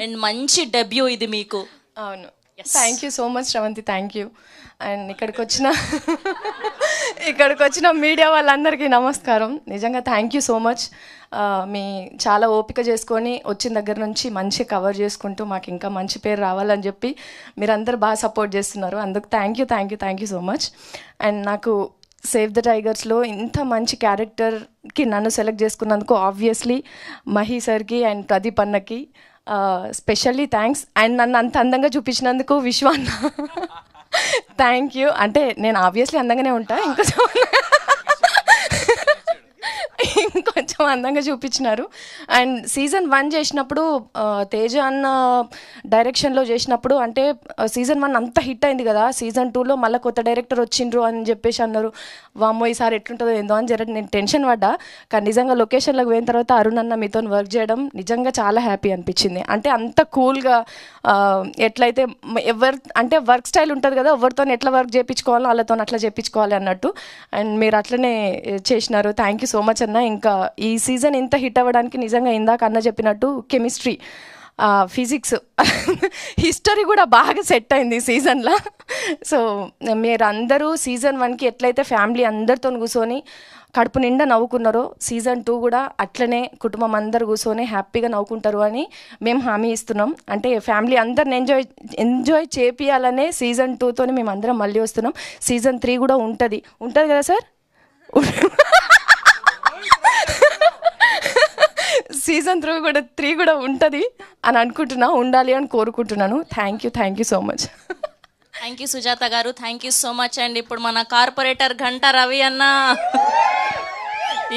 And మంచి debut ఇది మీకు. అవును, thank you so much Sravanthi, thank you. And ఇక్కడికి వచ్చిన మీడియా వాళ్ళందరికీ నమస్కారం. నిజంగా థ్యాంక్ యూ సో మచ్. మీ చాలా ఓపిక చేసుకొని వచ్చిన దగ్గర నుంచి మంచి కవర్ చేసుకుంటూ మాకు ఇంకా మంచి పేరు రావాలని చెప్పి మీరందరూ బాగా సపోర్ట్ చేస్తున్నారు. అందుకు thank you so much. And నాకు సేవ్ ద టైగర్స్లో ఇంత మంచి క్యారెక్టర్కి నన్ను సెలెక్ట్ చేసుకున్నందుకు ఆబ్వియస్లీ మహి సార్కి అండ్ ప్రదీప్ అన్నకి స్పెషల్లీ థ్యాంక్స్. అండ్ నన్ను అంత అందంగా చూపించినందుకు విశ్వాన్న థ్యాంక్ యూ. అంటే నేను ఆబ్వియస్లీ అందంగానే ఉంటా, ఇంకొంచెం అందంగా చూపించినారు. అండ్ సీజన్ 1 చేసినప్పుడు తేజ అన్న డైరెక్షన్లో చేసినప్పుడు అంటే సీజన్ 1 అంత హిట్ అయింది కదా, సీజన్ 2లో మళ్ళీ కొత్త డైరెక్టర్ వచ్చిండ్రు అని చెప్పేసి అన్నారు. వామ్మో ఈసారి ఎట్లుంటుందో ఏందో అని నేను టెన్షన్ పడ్డా. కానీ నిజంగా లొకేషన్లోకి పోయిన తర్వాత అరుణ్ అన్న మీతో వర్క్ చేయడం నిజంగా చాలా హ్యాపీ అనిపించింది. అంటే అంత కూల్గా ఎట్లయితే అంటే వర్క్ స్టైల్ ఉంటుంది కదా, ఎవరితో ఎట్లా వర్క్ చేయించుకోవాలో వాళ్ళతో అట్లా చేయించుకోవాలి అన్నట్టు. అండ్ మీరు అట్లనే చేసినారు. థ్యాంక్ యూ సో మచ్ అన్న. ఇంకా ఈ సీజన్ ఇంత హిట్ అవ్వడానికి నిజంగా ఇందాక అన్న చెప్పినట్టు కెమిస్ట్రీ, ఫిజిక్స్, హిస్టరీ కూడా బాగా సెట్ అయింది ఈ సీజన్లో. సో మీరు అందరూ సీజన్ 1కి ఎట్లయితే ఫ్యామిలీ అందరితో కూర్చొని కడుపు నిండా నవ్వుకున్నారో సీజన్ 2 కూడా అట్లనే కుటుంబం అందరు కూర్చొని హ్యాపీగా నవ్వుకుంటారు అని మేము హామీ ఇస్తున్నాం. అంటే ఫ్యామిలీ అందరిని ఎంజాయ్ చేపియాలనే సీజన్ 2తో మేము అందరం మళ్ళీ వస్తున్నాం. సీజన్ 3 కూడా ఉంటుంది కదా సార్? సీజన్ 3 కూడా ఉంటుంది అని అనుకుంటున్నా, ఉండాలి అని కోరుకుంటున్నాను. Thank you so much. Thank you Sujatha garu, thank you so much. And ఇప్పుడు మన కార్పొరేటర్ గంటా రవి అన్న